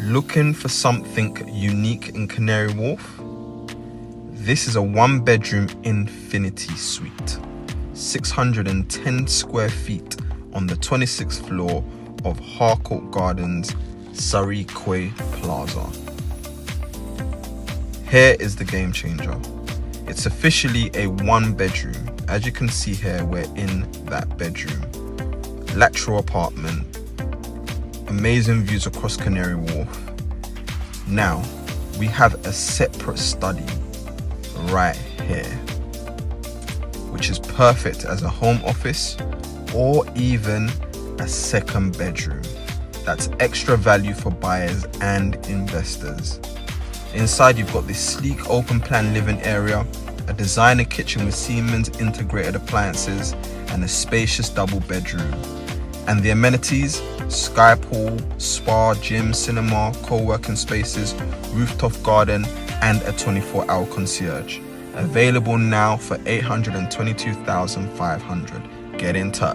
Looking for something unique in Canary Wharf? This is a 1-bedroom infinity suite, 610 square feet on the 26th floor of Harcourt Gardens, Surrey Quay Plaza. Here is the game changer. It's officially a 1-bedroom. As you can see here, we're in that bedroom. Lateral apartment, amazing views across Canary Wharf. Now, we have a separate study right here, which is perfect as a home office or even a second bedroom. That's extra value for buyers and investors. Inside, you've got this sleek open plan living area, a designer kitchen with Siemens integrated appliances, and a spacious double bedroom. And the amenities: sky pool, spa, gym, cinema, co-working spaces, rooftop garden, and a 24-hour concierge. Available now for $822,500. Get in touch.